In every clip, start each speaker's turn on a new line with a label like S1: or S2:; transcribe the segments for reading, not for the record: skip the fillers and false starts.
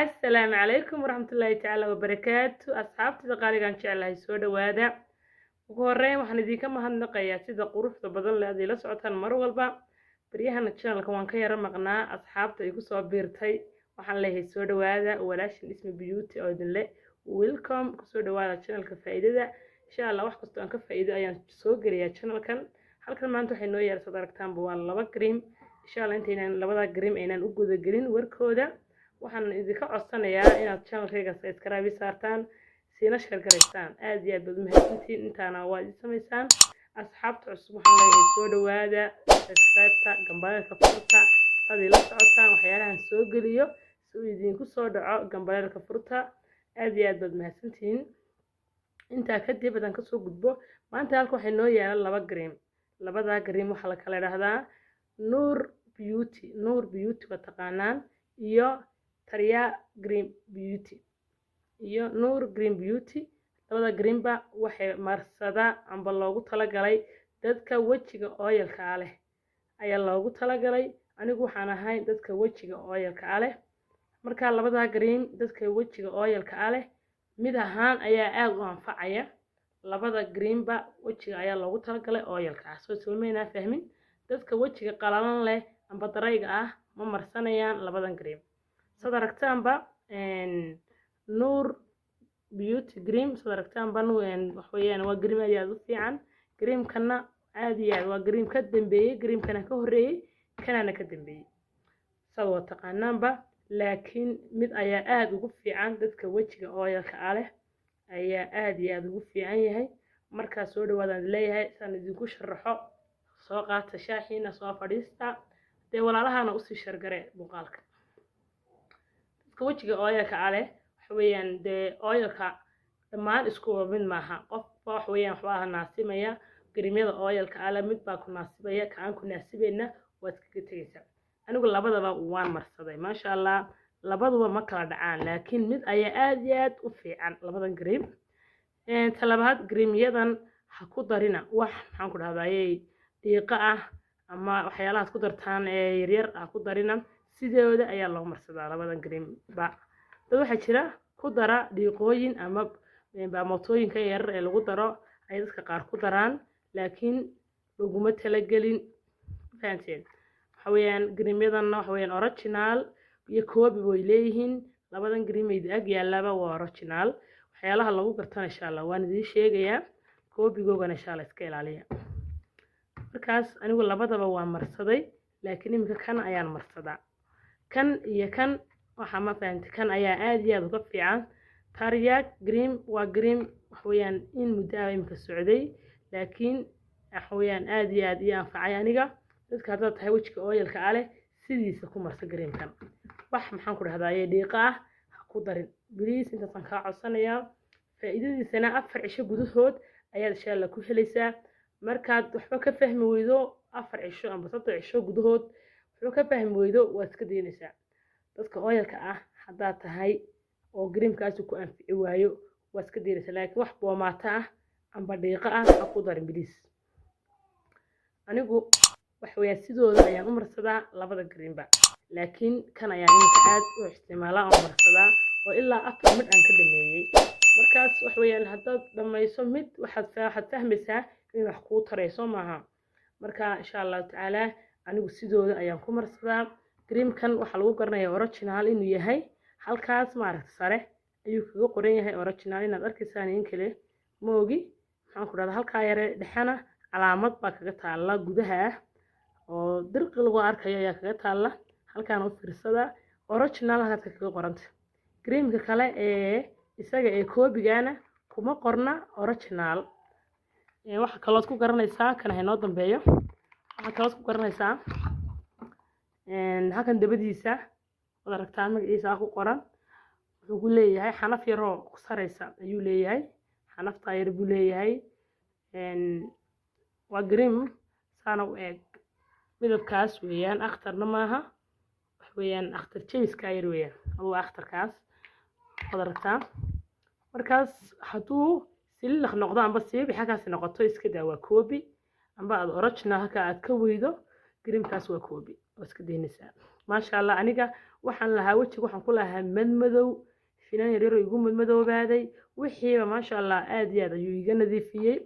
S1: السلام عليكم ورحمة الله تعالى وبركاته. أصحابتي دقالي كان جعلها سو دوادا ugu horeyn waxaan idinka mahadnaqayaa sida quruxda badan leh aad ila socotaan mar walba baryahan channelka waan ka yara maqnaa asxaabta igu soo biirtay waxaan leeyahay soo dhawaada walaashin ismi beauty oo idin leh welcome ku soo dhawaada channelka faa'iidada insha Allah wax kasta aan ka faa'iido ayaan soo geliyaa channelkan halkan maanta waxay noo yeersaad aragtaan waa laba cream insha Allah intaynaan labada cream aynaan u guda gelin warkooda waxaan idinka codsanayaa inaad channelkayga subscribe saartaan سينا شركريستان آدي أبد مهتمين إنتانا واجد سميسان أصحاب عصب حنا يسود وهذا سكريبتا جنبال كفرتا هذه لسعتها وحيالها نسوق ليو سويدين كسود جنبال كفرتا آدي أبد مهتمين إنت أكيد بدن كسوق جبو ما أنت هالكو حنو يا لبا جريم لبا ذا جريم وحلا كلا هذا نور بيوتي وتقانان يو تريا جريم بيوتي iyo Noor Green Beauty labada green ba waxay marsada amba loogu tala galay dadka wajiga oilka leh ayaa loogu tala galay anigu waxaan ahay dadka wajiga oilka leh marka labada green dadka wajiga oilka leh mid ahaan ayaa aad u anfacaya labada green ba wajiga ayaa loogu tala galay oilka soo sameeyna fahmin dadka wajiga qalalan leh amba darayga ah ma marsanayaan labadan green sadaragtaanba Noor Beauty Cream sadaragtaan banu waxweeyaan waa cream aad u fiican cream kana aadi waa cream ka dambeeyay cream kana ka horeeyay kana ka dambeeyay sabab taqaanaanba laakiin mid ayaa aad ugu fiican dadka wajiga oilka leh ayaa aad ugu fiican yahay marka soo dhawaadaan leeyahay san idinku sharaxo soo qaata shaaxiina soo fadhiista de walaalahana u sii shargare muuqaalka dadka wajiga oilka leh waxweeyaan de oilka dhamaan isku mid maaha qof waxweeyaan waxba naasimaya creamyada oilka ala mid baa ku naasibaya kaan ku naasibeena waad ka tagaysaa anigu labadaba waan marsaday ma sha Allah labaduba ma kala dhacaan laakiin mid ayaa aad u fiican labadan cream talabaad creamyadan ha ku darina wax maxaan ku dhahdaayay diiqa ah ama waxyaalaha ku dartaan yar yar ha ku darina sidooda ayaa loo marsadaa labadan cream ba dad waxa jira ku dara diiqooyin ama mootooyinka yar ee lagu daro ay dadka qaar ku daraan laakiin laguma tala gelin faanteen waxweeyaan creamyadan waxweeyaan original iyo koobi way leeyihiin labadan cream ay ag yaalaba waa original waxyaalaha lagu gartaan insha Allah waan idin sheegayaa koobigooga insha Allah iska ilaaliya markaas anigu labadaba waan marsaday laakiin imika kan ayaan marsadaa kan iyo kan waxa ma fahanti kan ayaa aad uga fiican tariyak cream waa cream waxweeyaan in muddo imka socday laakiin waxweeyaan aad iyo anfacay aniga dadka hadda tahay wajiga oilka leh sidiisa ku marsa creamkan wax maxaan ku dhahdaayay dhiiqa ah ha ku darin please inta san ka codsanayaa faa'iidadiisana 4 cisho gudahood ayaa insha Allah ku helaysaa markaad waxba ka fahmi weydo 4 cisho amba 3 cisho gudahood waxba ka fahmi weydo waad iska deynaysaa dadka oilka ah hadaa tahay oo creamkaas ku anfici waayo waad iska deynaysaa laakiin wax boomaata ah amba dhiiqa ah ha ku darin please anigu waxweeyaan sidooda ayaan u marsadaa labada cream ba laakiin kan ayaan inta aad u isticmaalaa oo marsadaa oo ilaa 4 mid aan ka dhameeyay markaas waxweeyaan hadaad dhamayso mid waxaad fahmaysaa in wax ku tarayso maaha marka insha Allah taala anigu sidooda ayaan ku marsadaa cream kan waxa lagu garanayaa original inuu yahay halkaas ma aragta sare ayuu kaga qoran yahay original inaad arkaysaan in kale moogi waxaan ku dhahaa halka yare dhaxana calaamad baa kaga taala gudaha oo dirqi lagu arkayo ayaa kaga taala halkaan u fiirsada original halka kaga qoranta creamka kale ee isaga ee koobigana kuma qorna original waxa kale oo ku garanaysaa kan inoo dambeeyo waxa kale oo ku garanaysaa halkan dabadiisa wada ragtaan magaciisa ku qoran wuxuu ku leeyahay xanaf yar oo ku sareysa ayuu leeyahay xanafta yar buu leeyahay waa cream saana u eeg midabkaas weeyaan akhtarna maaha waxweeyaan akhtar jeeska yar weeyaan oo akhtarkaas wada ragtaan markaas haduu silix noqdo amba siib xagaas noqoto iska daa waa koobi amba aad original halka aad ka weydo creamkaas waa koobi iska deynaysaa ما شاء الله أنيقا وحن لها وجهي وحن كلها مدمدو فينان يريرو يقوم مدمدو بعدي وحي ما شاء الله آدي هذا يجينا ذي فيه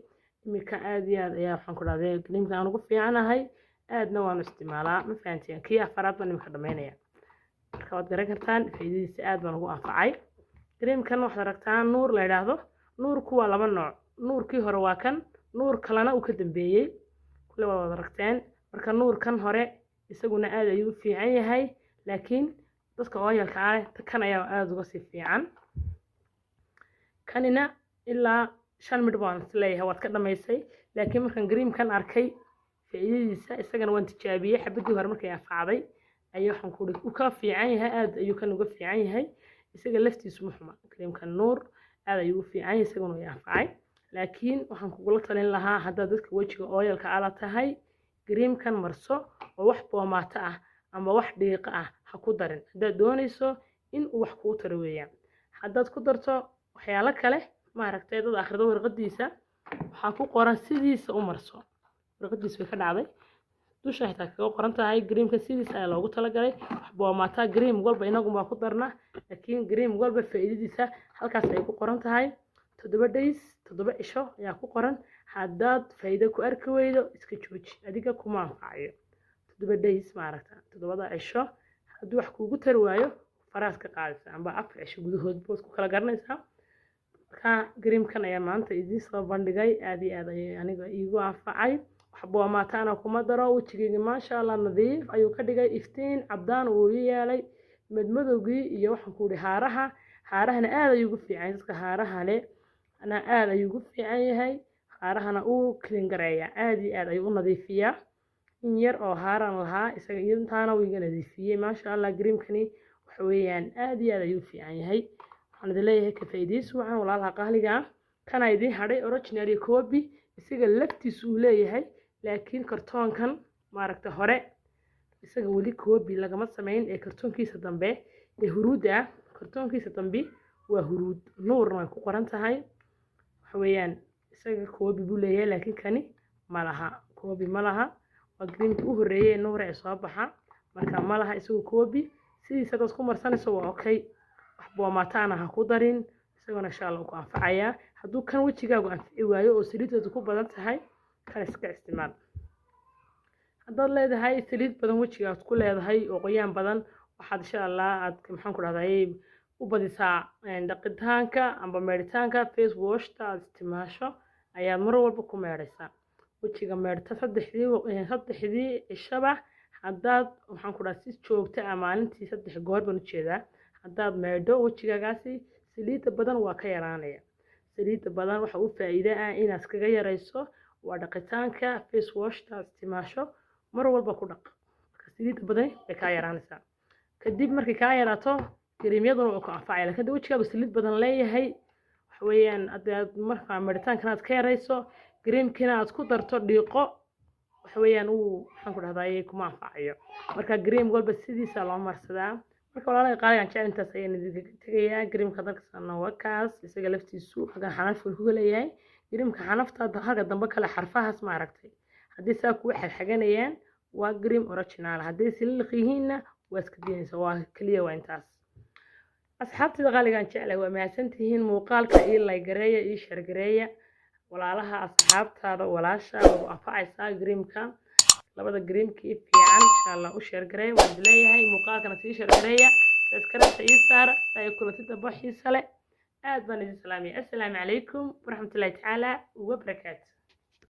S1: إمك آدي هذا يا وحن كل هذا كلمة أنا قف أنا هاي آدنا وأنا استعمالها ما فهمتين كيا فرات من مخدمين يعني كواد جركتان في ذي سعاد وأنا أنفعي كريم كان واحد ركتان نور لا يلاحظه نور كوا لما نوع نور كي هرواكن نور كلنا وكدم بيجي كل واحد ركتان مركا نور كان هراء isaguna aad ayuu fiican yahay laakiin dadka oilka ah kan ayaa aad uga sii fiican kanina ilaa 5 midh baan isleeyahay waad ka dhameysay laakiin markan green kan arkay faa'iidadiisa isagana waan tijaabiyay xabadii hore markay afacday ayuu waxaan ku dhig u ka fiican yahay aad ayuu kan uga fiican yahay isaga laftiisu muxuma green kan nuur aad ayuu fiican yahay isaguna way afacay laakiin waxaan kugula talin lahaa hadda dadka wajiga oilka ala tahay green kan marso oo wax boomaato ah ama wax dhiiqa ah ha ku darin haddaad doonayso in uu wax kuu taro weeyaan haddaad ku darto waxyaalo kale ma aragtay dad akhrido warqadiisa waxaa ku qoran sidiisa u marso warqadiisa way ka dhacday dusha xitaa kaga qoran tahay greenka sidiisa ayaa loogu talagalay wax boomaato green walba inagu ma ku darna laakiin green walba faa'iidadiisa halkaas ay ku qoran tahay 7 days 7 cisho ayaa ku qoran haddaad faa'iido ku arki weydo iska jooji adiga kuma anfacayo 7 days ma aragta 7 cisho haddii wax kuugu tari waayo faraas ka qaadaysa amba 4 cisho gudahood bood ku kala garanaysaa marka greenkan ayaa maanta idin soo bandhigay aad iyo aad ayay aniga iigu anfacay wax boomaataan kuma daro wajigayga ma sha Allah nadiif ayuu ka dhigay iftiin cadaan uu yeelay madmadowgii iyo waxaan ku dhahay haarahana aad ayuu ugu fiican dadka haaraha leh ana aad ayuu ugu fiican yahay haarahana uu clean gareeya aad iyo aad ayuu u nadiifiyaa in yar oo haaran lahaa isaga intaana uu iga nadiifiyay ma sha Allah greenkani waxa weeyaan aad iyo aad ayuu fiican yahay waxaan leeyahay ka faa'iideyso waxaan walaalaha qahliga kana idin hadhay original copy isaga laftiisu uu leeyahay laakiin kartoonkan ma aragta hore isaga wali copy lagama sameyn ee kartoonkiisa dambe ee huruuda kartoonkiisa dambe waa huruud nuurna ku qoran tahay waxa weeyaan isaga copy buu leeyahay laakiin kani ma laha copy ma laha waa greenka u horeeyay nuur ee soo baxa marka ma laha isaga copy sidiisa dad ku marsanayso waa okay wax boomaataan ha ku darin isaguna insha Allah ku anfacaya hadduu kan wajigaagu anfici waayo oo saliidadu ku badan tahay kan iska isticmaal haddaad leedahay saliid badan wajigaad ku leedahay oo qoyaan badan waxaad insha Allah aad maxaan ku dhahday u badisaa dhaqitaanka amba meeritaanka face wash taad isticmaasho ayaa mar walba ku meeraysaa wajiga meerta saddexdii cishaba haddaad waxaan ku dhahay si joogto ah maalintii 3 goor baan u jeedaa haddaad meedho wajigagaasi saliida badan waa ka yaraanaya saliida badan waxa uu faa'iido ah inaad kaga yarayso waa dhaqitaanka face wash taad isticmaasho mar walba ku dhaq marka saliida badan ay ka yaraanaysaa kadib markay ka yaraato كريميادنا وكو أنفعي لكن دو وجهك بسليد بدن ليهي وحويان أدي مركا مرتان كانت كيريسو كريم كانت كدرتو دقيقة وحويان حنقول هذا يكو ما أنفعي مركا كريم قول بس سيديسا الله مرسدا مركا والله قالي عن شيء انت سيين تجيا كريم كدرك سنة وكاس يسجل لفتي السوق حاجة حنف الكوكو ليهي كريم كحنفتا حاجة دنبك لحرفها اسمع ركتي هدي ساكو واحد حاجة نيان وكريم أوريجينال هدي سلقيهن واسكدين سوا كلية وانتاس أصحابتي غالي كان شعله وما سنتهين مقالك إلا يجريا يشر جريا ولا لها أصحابتها ولا شا وأفعي سا جريم كان لبدا جريم كيف يعني إن شاء الله وشر جريا ودليا هاي مقالك نسيشر جريا تذكرت سيسار سيكون تتبحي سلا أدنى السلام عليكم ورحمة الله تعالى وبركاته.